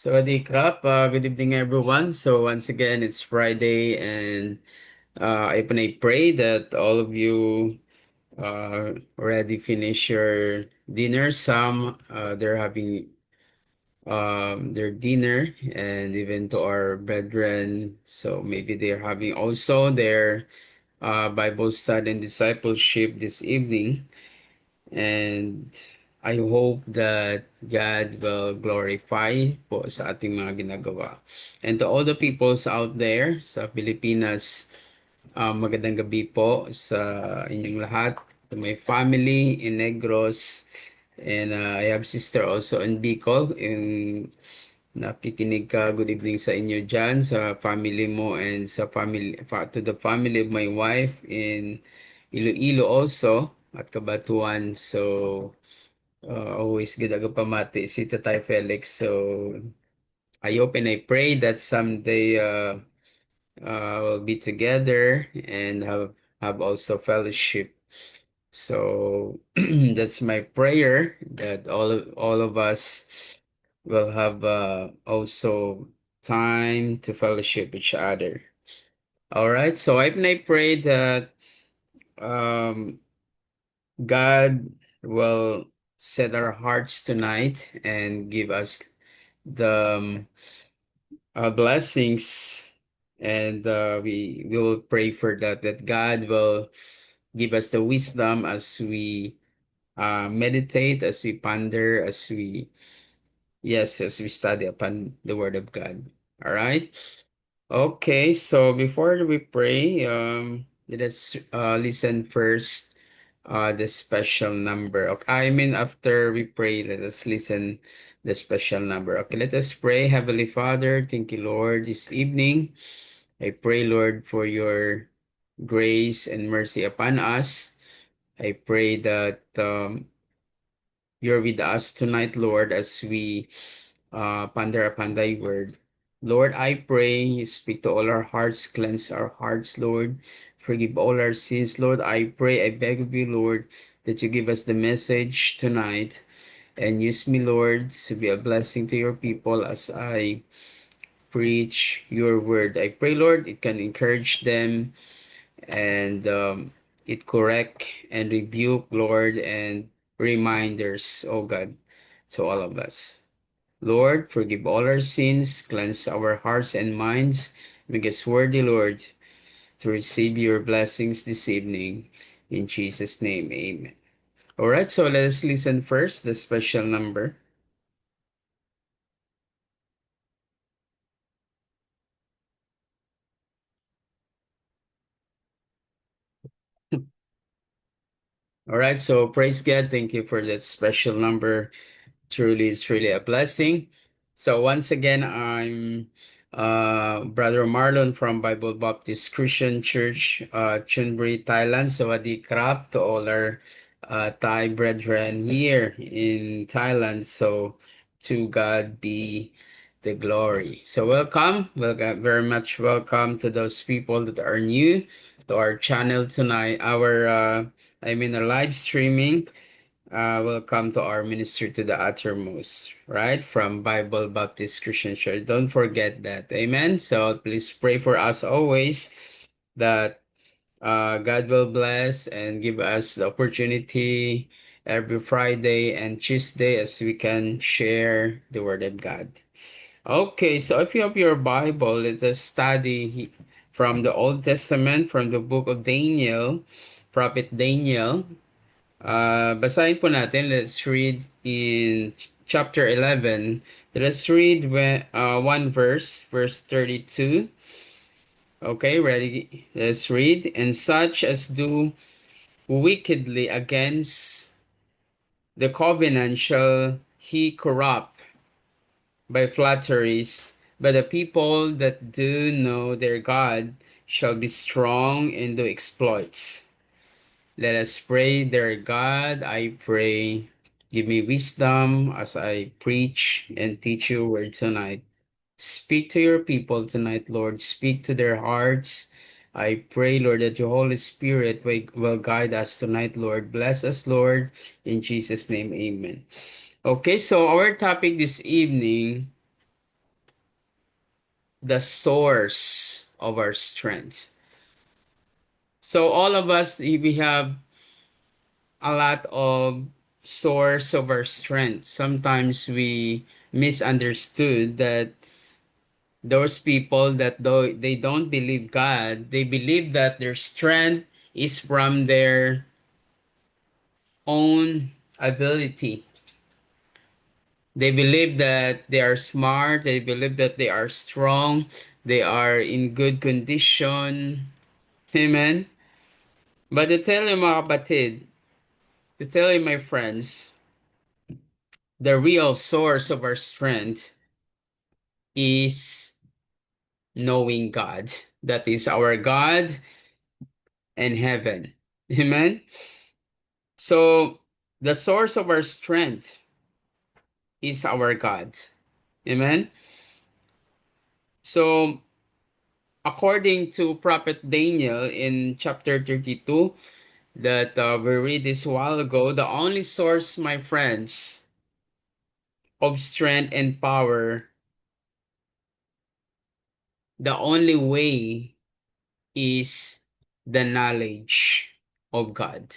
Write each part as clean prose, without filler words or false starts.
Sawadee krap. Good evening, everyone. So once again, it's Friday, and I pray that all of you already finish your dinner. Some they're having their dinner, and even to our brethren, so maybe they're having also their Bible study and discipleship this evening. And I hope that God will glorify po sa ating mga ginagawa. And to all the peoples out there sa Pilipinas, magandang gabi po sa inyong lahat. To my family in Negros, and I have sister also in Bicol. Nakikinig ka, good evening sa inyo dyan, sa family mo, and to the family of my wife in Iloilo also, at Kabatuan. So, always good aga pamati si Tatay Felix. So, I hope and I pray that someday we'll be together and have also fellowship. So that's my prayer that all of us will have also time to fellowship each other. All right. So I pray that um, God will set our hearts tonight and give us the blessings, and we will pray for that God will give us the wisdom as we meditate, as we ponder, as we study upon the Word of God. All right. Okay, so before we pray, let us listen first the special number. Okay, I mean after we pray, let us listen the special number. Okay, let us pray. Heavenly Father, thank you, Lord, this evening. I pray, Lord, for your grace and mercy upon us. I pray that you're with us tonight, Lord, as we ponder upon thy word. Lord, I pray you speak to all our hearts, cleanse our hearts, Lord. Forgive all our sins, Lord. I pray, I beg of you, Lord, that you give us the message tonight and use me, Lord, to be a blessing to your people as I preach your word. I pray, Lord, it can encourage them and it correct and rebuke, Lord, and reminders, oh God, to all of us. Lord, forgive all our sins, cleanse our hearts and minds, make us worthy, Lord, to receive your blessings this evening. In Jesus' name, amen. All right, so let us listen first, the special number. All right, so praise God. Thank you for that special number. Truly, it's really a blessing. So once again, I'm Brother Marlon from Bible Baptist Christian Church, Chunbury, Thailand. Sawadee krap to all our Thai brethren here in Thailand. So to God be the glory. So welcome, very much welcome to those people that are new to our channel tonight. Our live streaming. Welcome to our ministry to the uttermost, right? From Bible Baptist Christian Church. Don't forget that. Amen. So please pray for us always that God will bless and give us the opportunity every Friday and Tuesday as we can share the Word of God. Okay, so if you have your Bible, let us study from the Old Testament, from the book of Daniel, Prophet Daniel. Basahin po natin. Let's read in chapter 11. Let's read one verse 32. Okay, ready? Let's read. And such as do wickedly against the covenant shall he corrupt by flatteries, but the people that do know their God shall be strong and do exploits. Let us pray, dear God. I pray, give me wisdom as I preach and teach your word tonight. Speak to your people tonight, Lord. Speak to their hearts. I pray, Lord, that your Holy Spirit will guide us tonight, Lord. Bless us, Lord. In Jesus' name, amen. Okay, so our topic this evening, the source of our strength. So all of us, we have a lot of source of our strength. Sometimes we misunderstood that those people that though they don't believe God, they believe that their strength is from their own ability. They believe that they are smart, they believe that they are strong, they are in good condition. Amen. But to tell you mga kapatid, to tell you my friends, the real source of our strength is knowing God. That is our God and heaven. Amen. So the source of our strength is our God. Amen. So according to Prophet Daniel in chapter 32 that we read this while ago, the only source, my friends, of strength and power, the only way is the knowledge of God.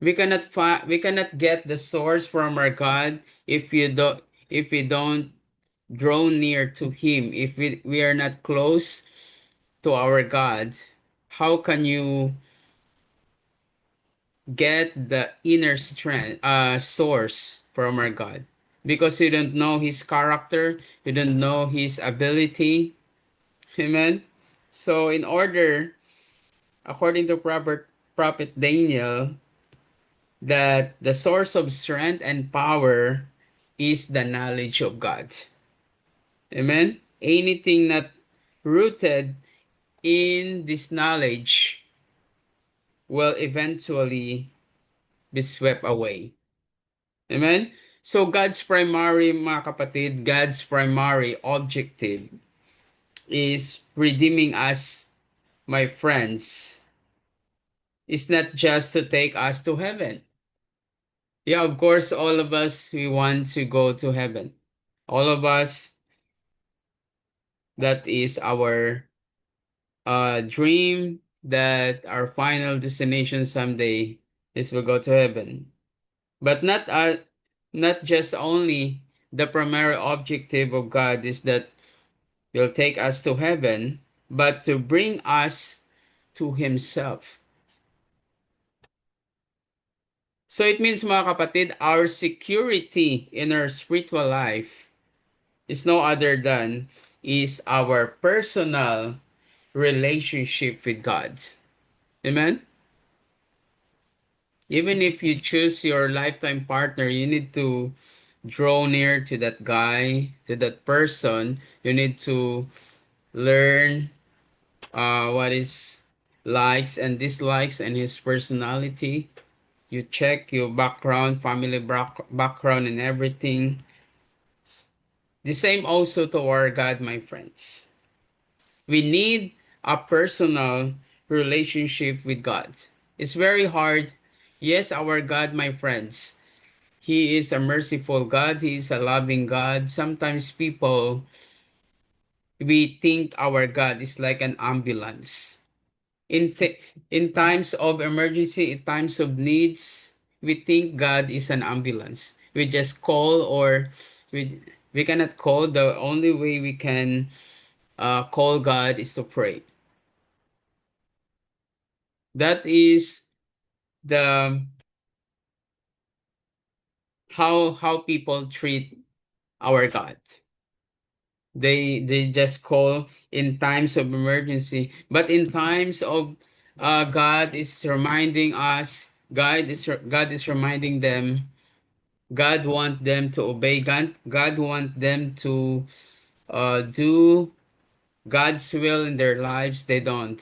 We cannot get the source from our God if we don't draw near to him, if we are not close to our God. How can you get the inner strength source from our God? Because you don't know his character, you don't know his ability. Amen. So in order, according to prophet Daniel, that the source of strength and power is the knowledge of God. Amen. Anything not rooted in this knowledge will eventually be swept away. Amen. So God's primary, mga kapatid, God's primary objective is redeeming us, my friends, is not just to take us to heaven. Yeah, of course, all of us, we want to go to heaven. All of us, that is our dream that our final destination someday is we'll go to heaven. But not just only the primary objective of God is that He'll take us to heaven, but to bring us to Himself. So it means mga kapatid, our security in our spiritual life is no other than is our personal relationship with God. Amen? Even if you choose your lifetime partner, you need to draw near to that guy, to that person. You need to learn what is likes and dislikes and his personality. You check your background, family background, and everything. The same also to our God, my friends. We need a personal relationship with God. It's very hard. Yes, our God, my friends, He is a merciful God. He is a loving God. Sometimes people, we think our God is like an ambulance. In, in times of emergency, in times of needs, we think God is an ambulance. We just call or we cannot call. The only way we can call God is to pray. That is the how people treat our God. They just call in times of emergency, but in times of God is reminding us. God is reminding them. God want them to obey God. God want them to do God's will in their lives. They don't.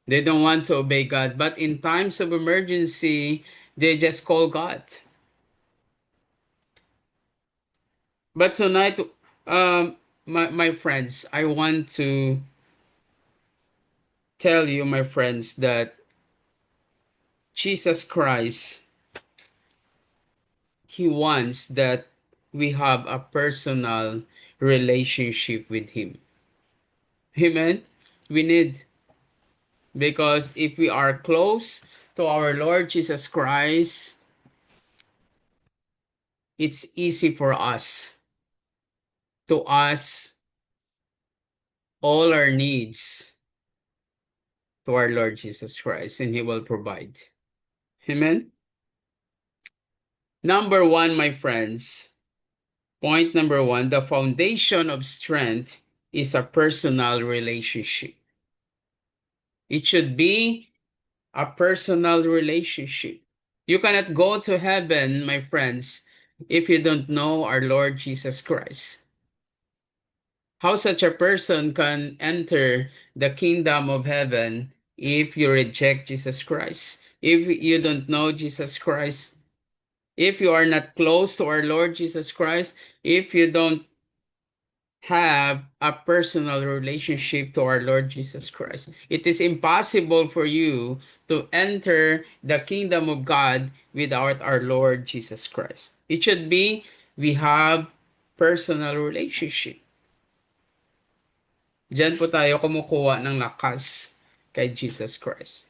They don't want to obey God. But in times of emergency, they just call God. But tonight, my friends, I want to tell you, my friends, that Jesus Christ, He wants that we have a personal relationship with Him. Amen? We need, because if we are close to our Lord Jesus Christ, it's easy for us to ask all our needs to our Lord Jesus Christ, and He will provide. Amen? Number one, my friends, point number one, the foundation of strength is a personal relationship. It should be a personal relationship. You cannot go to heaven, my friends, if you don't know our Lord Jesus Christ. How such a person can enter the kingdom of heaven if you reject Jesus Christ? If you don't know Jesus Christ, if you are not close to our Lord Jesus Christ, if you don't have a personal relationship to our Lord Jesus Christ, it is impossible for you to enter the kingdom of God without our Lord Jesus Christ. It should be we have personal relationship. Diyan po tayo kumukuha ng lakas kay Jesus Christ.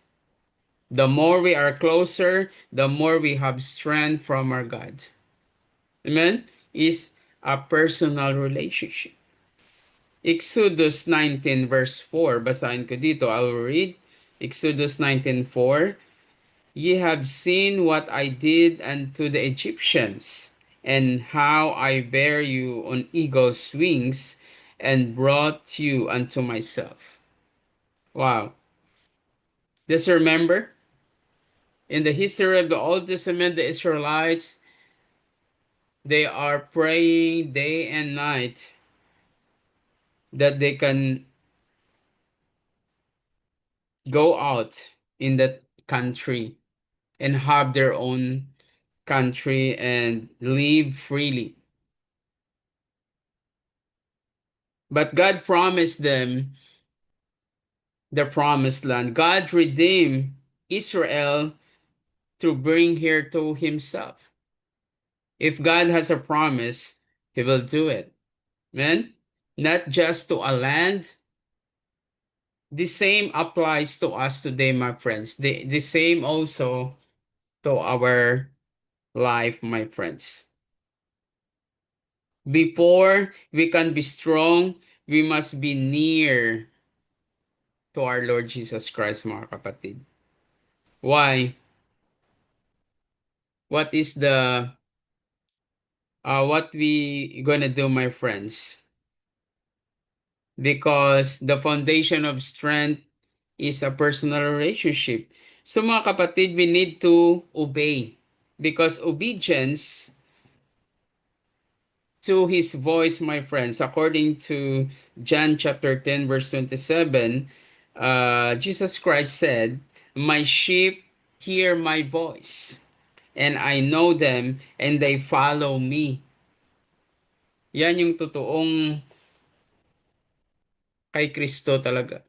The more we are closer, the more we have strength from our God. Amen? Is a personal relationship. Exodus 19 verse 4, basahin ko dito, I will read. Exodus 19:4, Ye have seen what I did unto the Egyptians, and how I bare you on eagle's wings, and brought you unto myself. Wow. Just remember, in the history of the Old Testament, the Israelites, they are praying day and night that they can go out in that country and have their own country and live freely. But God promised them the promised land. God redeemed Israel to bring here to Himself. If God has a promise, He will do it. Amen? Not just to a land. The same applies to us today, my friends. The same also to our life, my friends. Before we can be strong, we must be near to our Lord Jesus Christ, mga kapatid. Why? What is the what we gonna do, my friends? Because the foundation of strength is a personal relationship. So mga kapatid, we need to obey, because obedience to His voice, my friends, according to John chapter 10 verse 27, Jesus Christ said, my sheep hear my voice, and I know them, and they follow me. Yan yung totoong kay Kristo talaga.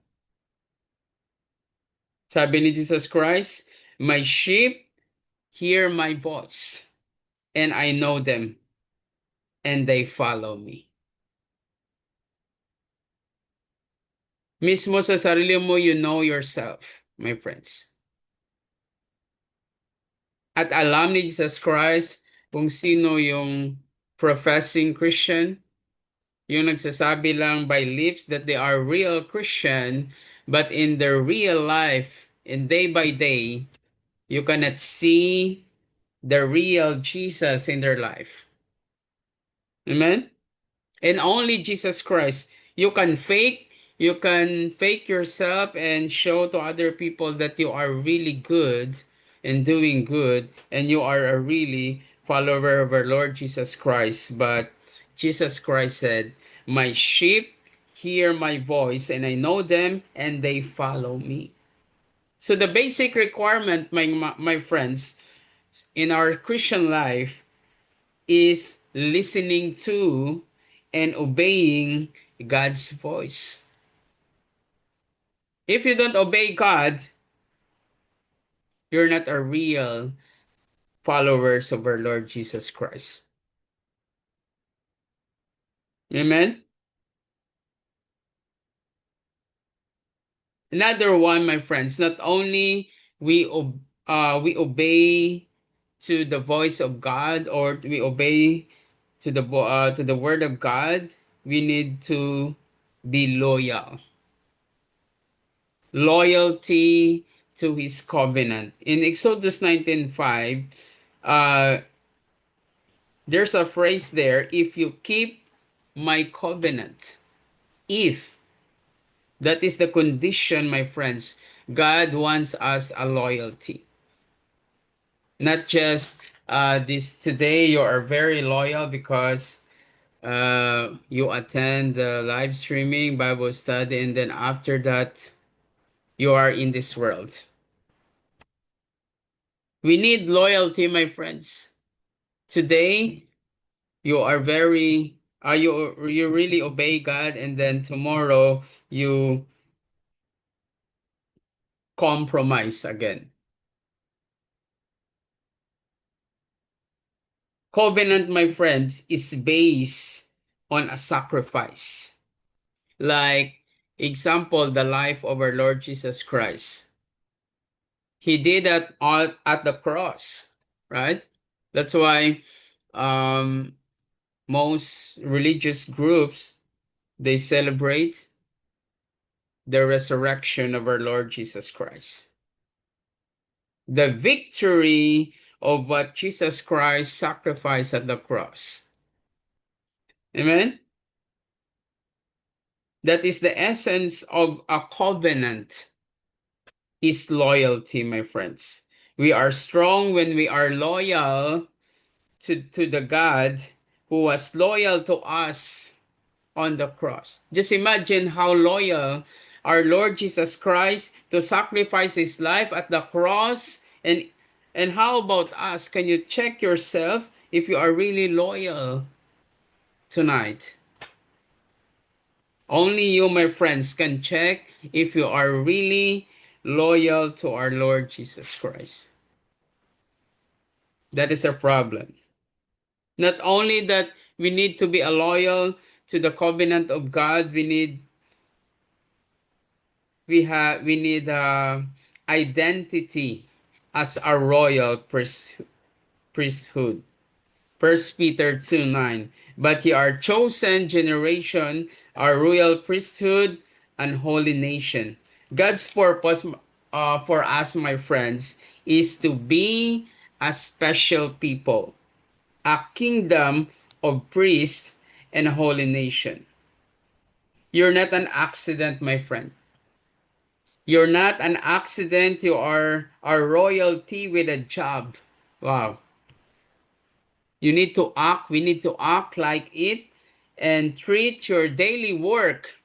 Sabi ni Jesus Christ, my sheep hear my voice, and I know them, and they follow me. Mismo sa sarili mo, you know yourself, my friends. At alam ni Jesus Christ kung sino yung professing Christian, yung nagsasabi lang by lips that they are real Christian, but in their real life, and day by day, you cannot see the real Jesus in their life. Amen? And only Jesus Christ. You can fake yourself and show to other people that you are really good and doing good, and you are a really follower of our Lord Jesus Christ. But Jesus Christ said, my sheep hear my voice, and I know them, and they follow me. So the basic requirement, my friends, in our Christian life is listening to and obeying God's voice. If you don't obey God, you're not a real followers of our Lord Jesus Christ. Amen. Another one, my friends, not only we obey to the voice of God, or we obey to the word of God, we need to be loyal. Loyalty to his covenant. In Exodus 19:5, uh, there's a phrase there, if you keep my covenant. If that is the condition, my friends, God wants us a loyalty. Not just this today you are very loyal because you attend the live streaming Bible study, and then after that you are in this world. We need loyalty, my friends. Today you are very you really obey God, and then tomorrow you compromise again. Covenant, my friends, is based on a sacrifice. Like, example, the life of our Lord Jesus Christ. He did that all at the cross, right? That's why um, most religious groups, they celebrate the resurrection of our Lord Jesus Christ. The victory of what Jesus Christ sacrificed at the cross. Amen? That is the essence of a covenant, is loyalty, my friends. We are strong when we are loyal to the God who was loyal to us on the cross. Just imagine how loyal our Lord Jesus Christ to sacrifice his life at the cross. And how about us? Can you check yourself if you are really loyal tonight? Only you, my friends, can check if you are really loyal to our Lord Jesus Christ. That is a problem. Not only that we need to be a loyal to the covenant of God, we need identity as a royal priesthood. First Peter 2:9. But ye are chosen generation, a royal priesthood, and holy nation. God's purpose for us, my friends, is to be a special people, a kingdom of priests and a holy nation. You're not an accident, my friend. You're not an accident. You are a royalty with a job. Wow. You need to act, we need to act like it, and treat your daily work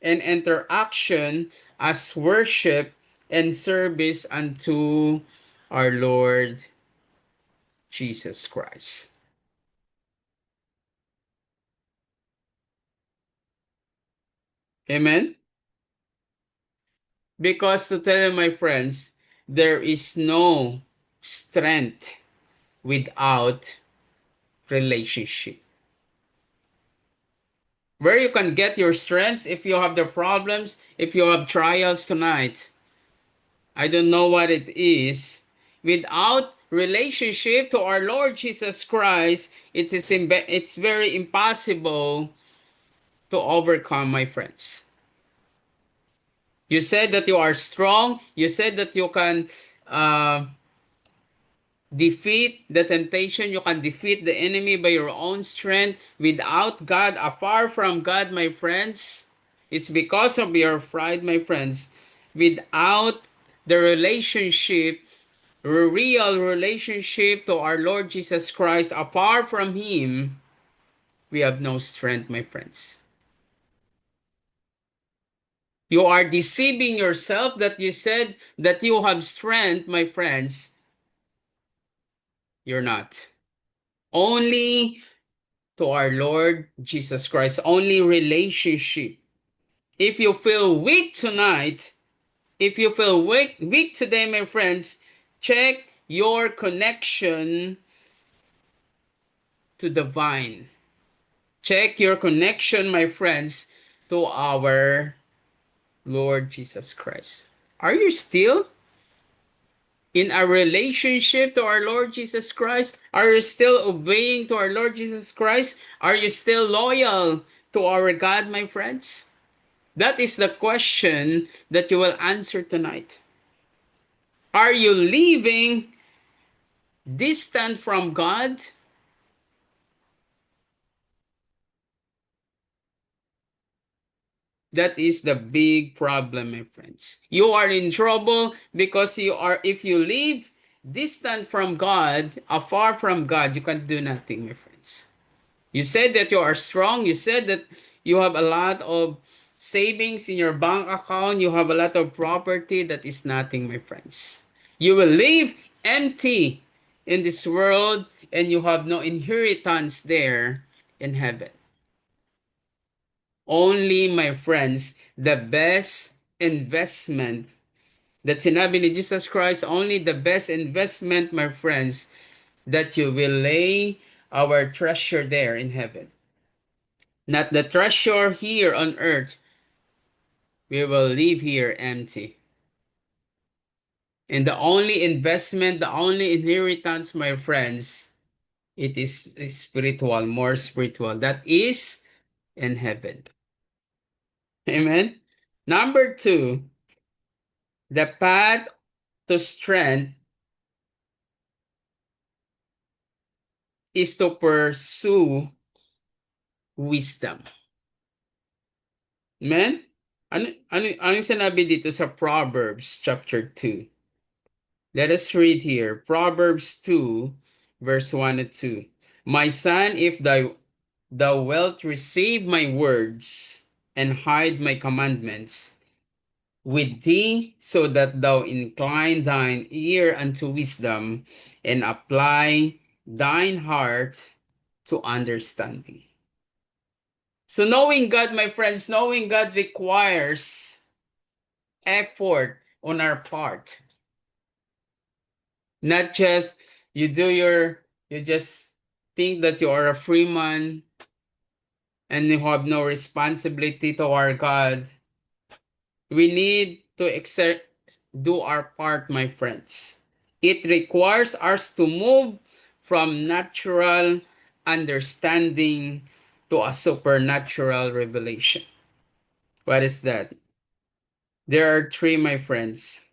and interaction as worship and service unto our Lord Jesus Christ. Amen? Because to tell you, my friends, there is no strength without relationship. Where you can get your strengths if you have the problems, if you have trials tonight. I don't know what it is. Without relationship to our Lord Jesus Christ, it's very impossible to overcome, my friends. You said that you are strong. You said that you can uh, defeat the temptation. You can defeat the enemy by your own strength. Without God, afar from God, my friends, it's because of your pride, my friends. Without the relationship, real relationship to our Lord Jesus Christ, apart from Him, we have no strength, my friends. You are deceiving yourself that you said that you have strength, my friends. You're not. Only to our Lord Jesus Christ, only relationship. If you feel weak tonight, if you feel weak today, my friends, check your connection to the vine. Check your connection, my friends, to our Lord Jesus Christ. Are you still in a relationship to our Lord Jesus Christ? Are you still obeying to our Lord Jesus Christ? Are you still loyal to our God, my friends? That is the question that you will answer tonight. Are you living distant from God? That is the big problem, my friends. You are in trouble because if you live distant from God, afar from God, you can do nothing, my friends. You said that you are strong. You said that you have a lot of savings in your bank account. You have a lot of property. That is nothing, my friends. You will live empty in this world and you have no inheritance there in heaven. Only, my friends, the best investment that sinabi ni Jesus Christ, only the best investment, my friends, that you will lay our treasure there in heaven. Not the treasure here on earth. We will leave here empty. And the only investment, the only inheritance, my friends, it is spiritual, more spiritual. That is in heaven. Amen. Number two, the path to strength is to pursue wisdom. Amen? Ano yung sinabi dito sa Proverbs chapter 2? Let us read here. Proverbs 2, verse 1 and 2. My son, if thou wilt receive my words and hide my commandments with thee, so that thou incline thine ear unto wisdom and apply thine heart to understanding. So knowing God, my friends, knowing God requires effort on our part. Not just you just think that you are a free man and you have no responsibility to our God. We need to do our part, my friends. It requires us to move from natural understanding to a supernatural revelation. What is that? There are three, my friends.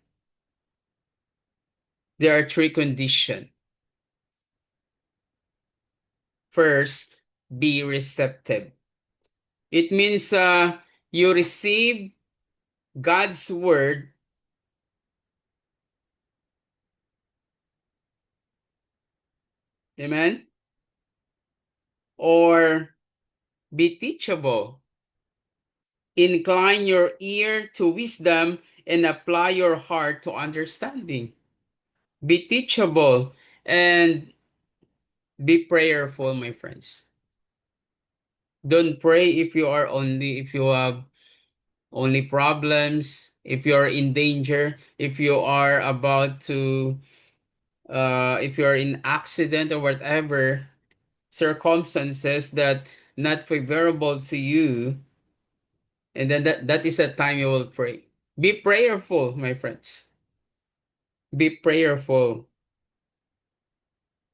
There are three conditions. First, be receptive. It means you receive God's word. Amen? Or be teachable. Incline your ear to wisdom and apply your heart to understanding. Be teachable and be prayerful, my friends. Don't pray if you have only problems, if you are in danger, if you are about to if you're in accident or whatever circumstances that not favorable to you, and then that is the time you will pray. Be prayerful, my friends. Be prayerful.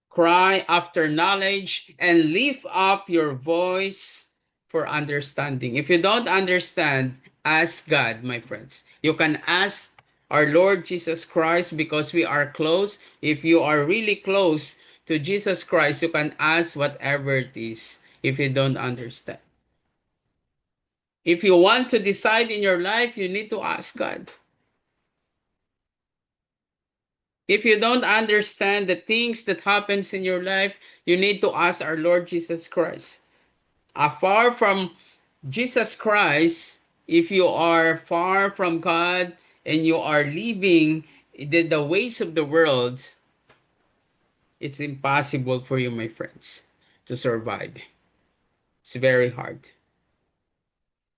Cry after knowledge and lift up your voice for understanding. If you don't understand, ask God, my friends. You can ask our Lord Jesus Christ because we are close. If you are really close to Jesus Christ, you can ask whatever it is if you don't understand. If you want to decide in your life, you need to ask God. If you don't understand the things that happens in your life, you need to ask our Lord Jesus Christ. Far from Jesus Christ, if you are far from God and you are living the ways of the world, it's impossible for you, my friends, to survive. It's very hard.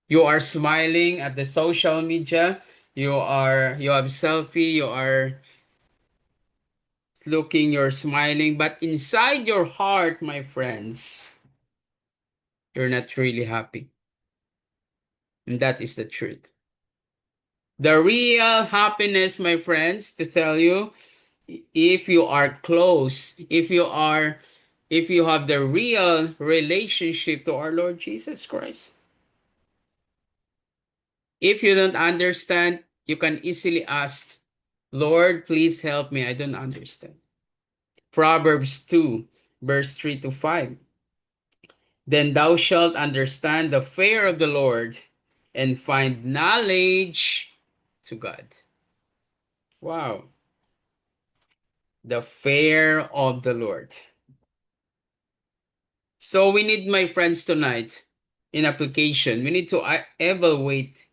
You are smiling at the social media, you have selfie, you are looking, you're smiling, but inside your heart, my friends, you're not really happy. And that is the truth. The real happiness, my friends, to tell you, if you are close, if you have the real relationship to our Lord Jesus Christ. If you don't understand, you can easily ask, Lord, please help me. I don't understand. Proverbs 2, verse 3 to 5. Then thou shalt understand the fear of the Lord and find knowledge to God. Wow. The fear of the Lord. So we need, my friends, tonight in application, we need to evaluate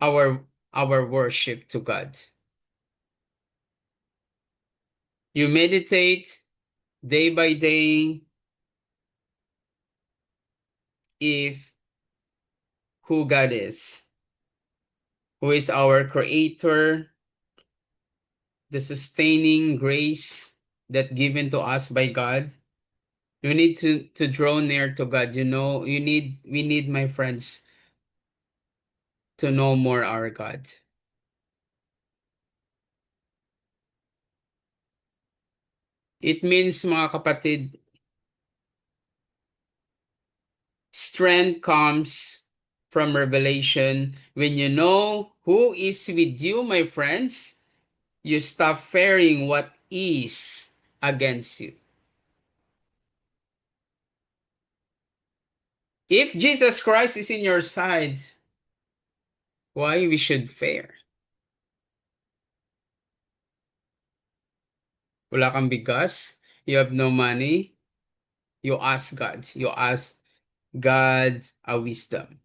our our worship to God. You meditate day by day if who God is, who is our creator, the sustaining grace that given to us by God. You need to draw near to God. You know, we need, my friends, to know more our God. It means, mga kapatid, strength comes from revelation. When you know who is with you, my friends, you stop fearing what is against you. If Jesus Christ is in your side, why we should fear? Wala kang bigas, you have no money, you ask God. You ask God a wisdom.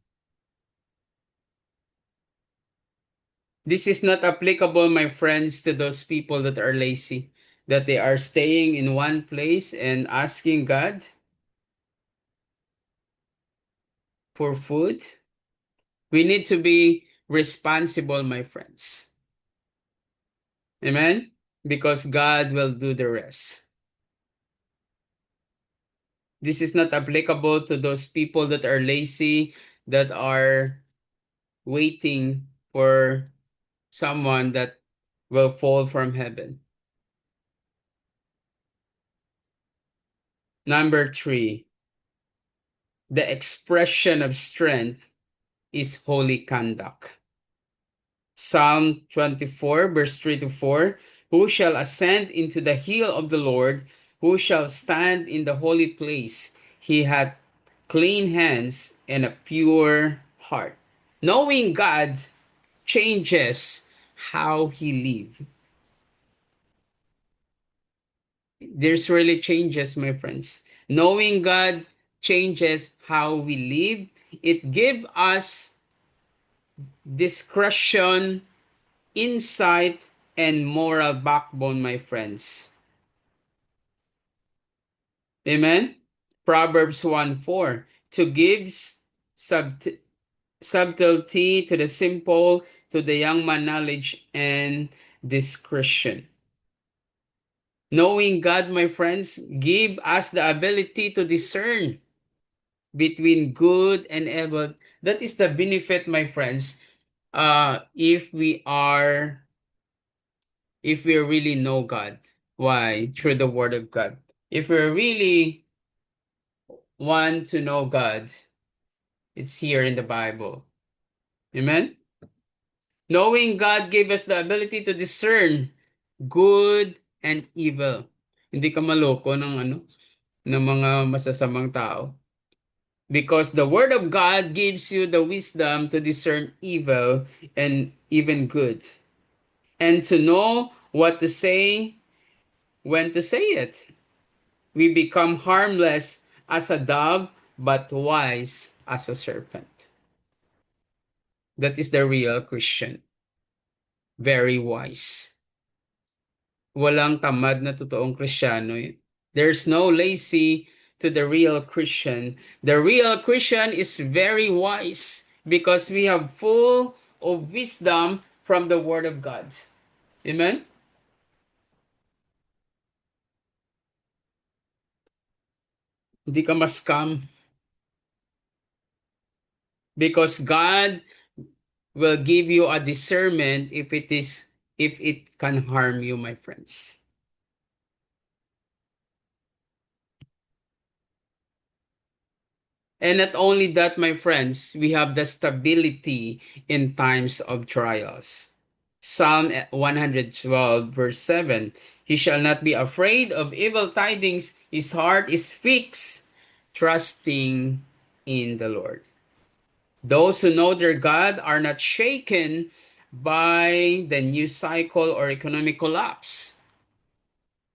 This is not applicable, my friends, to those people that are lazy, that they are staying in one place and asking God for food. We need to be responsible, my friends. Amen? Because God will do the rest. This is not applicable to those people that are lazy, that are waiting for someone that will fall from heaven. Number 3, the expression of strength is holy conduct. Psalm 24, verse 3 to 4. Who shall ascend into the hill of the Lord? Who shall stand in the holy place? He hath clean hands and a pure heart. Knowing God changes how he live. There's really changes, my friends. Knowing God changes how we live. It gives us discretion, insight, and moral backbone, my friends. Amen? Proverbs 1:4. To give subtlety to the simple, to the young man knowledge and discretion. Knowing God, my friends, give us the ability to discern between good and evil. That is the benefit, my friends. If we really know God. Why? Through the Word of God. If we really want to know God, it's here in the Bible. Amen? Knowing God gave us the ability to discern good and evil. Hindi ka maloko ng mga masasamang tao. Because the Word of God gives you the wisdom to discern evil and even good. And to know what to say, when to say it. We become harmless as a dove, but wise as a serpent. That is the real Christian. Very wise. Walang tamad na totoong Kristiyano. There's no lazy to the real Christian. The real Christian is very wise because we have full of wisdom from the Word of God. Amen? Hindi ka ma-scam. because God will give you a discernment if it can harm you, my friends. And not only that, my friends, we have the stability in times of trials. Psalm 112, verse 7. He shall not be afraid of evil tidings. His heart is fixed, trusting in the Lord. Those who know their God are not shaken by the news cycle or economic collapse.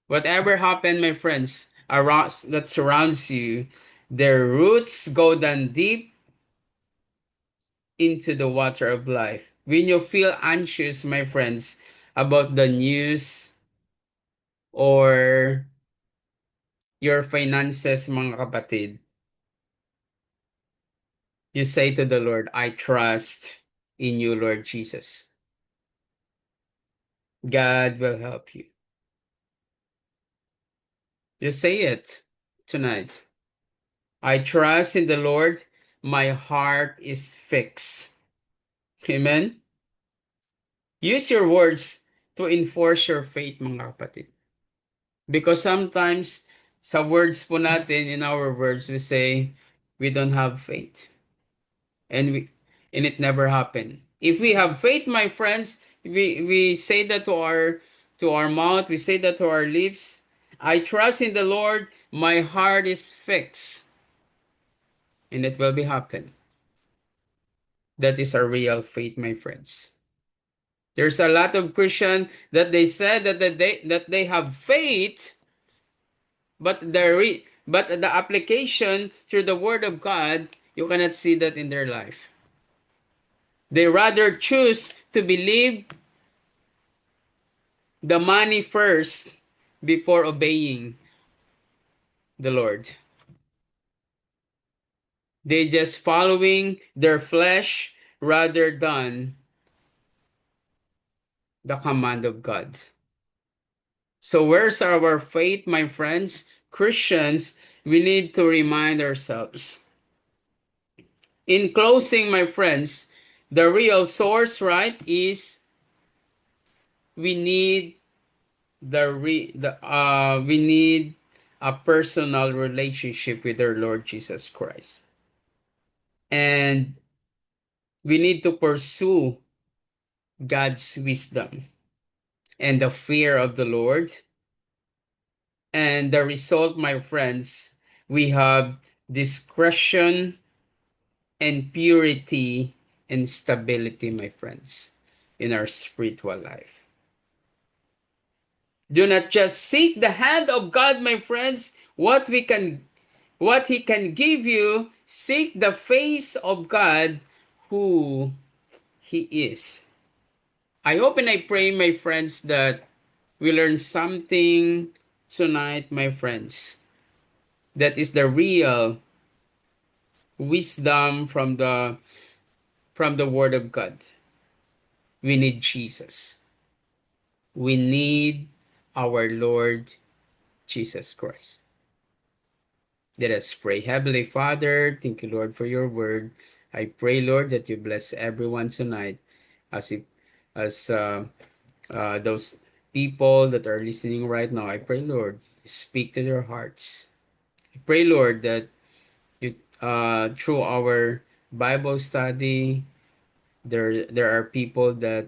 Whatever happened, my friends, around, that surrounds you, their roots go down deep into the water of life. When you feel anxious, my friends, about the news or your finances, mga kapatid, you say to the Lord, I trust in you, Lord Jesus. God will help you. You say it tonight. I trust in the Lord. My heart is fixed. Amen? Use your words to enforce your faith, mga kapatid. Because sometimes, sa words po natin, in our words, we say, we don't have faith. And and it never happened. If we have faith, my friends, we say that to our mouth, we say that to our lips. I trust in the Lord, my heart is fixed. And it will be happen. That is a real faith, my friends. There's a lot of Christian that they said that they have faith, but the application through the word of God, you cannot see that in their life. They rather choose to believe the money first before obeying the Lord. They just following their flesh rather than the command of God. So where's our faith, my friends? Christians, we need to remind ourselves. In closing, my friends, the real source, right, is we need we need a personal relationship with our Lord Jesus Christ. And we need to pursue God's wisdom and the fear of the Lord. And the result, my friends, we have discretion and purity and stability, my friends, in our spiritual life. Do not just seek the hand of God, my friends, what he can give you. Seek the face of God, who he is. I hope and I pray, my friends, that we learn something tonight, my friends. That is the real wisdom from the word of God. We need Jesus. We need our Lord Jesus Christ. Let us pray. Heavenly Father, thank you, Lord, for your word. I pray, Lord, that you bless everyone tonight as if, as those people that are listening right now. I pray, Lord, speak to their hearts. I pray, Lord, that you through our Bible study, there are people that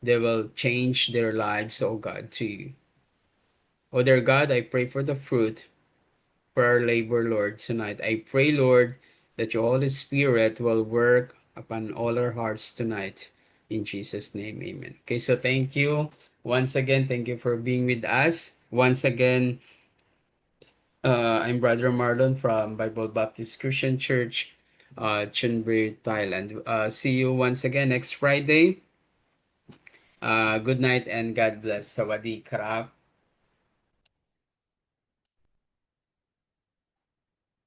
they will change their lives, oh God, to you. Oh dear God, I pray for the fruit for our labor, Lord, tonight. I pray, Lord, that your Holy Spirit will work upon all our hearts tonight. In Jesus' name, amen. Okay, so thank you. Once again, thank you for being with us. Once again, I'm Brother Marlon from Bible Baptist Christian Church, Chonburi, Thailand. See you once again next Friday. Good night and God bless. Sawadee krap.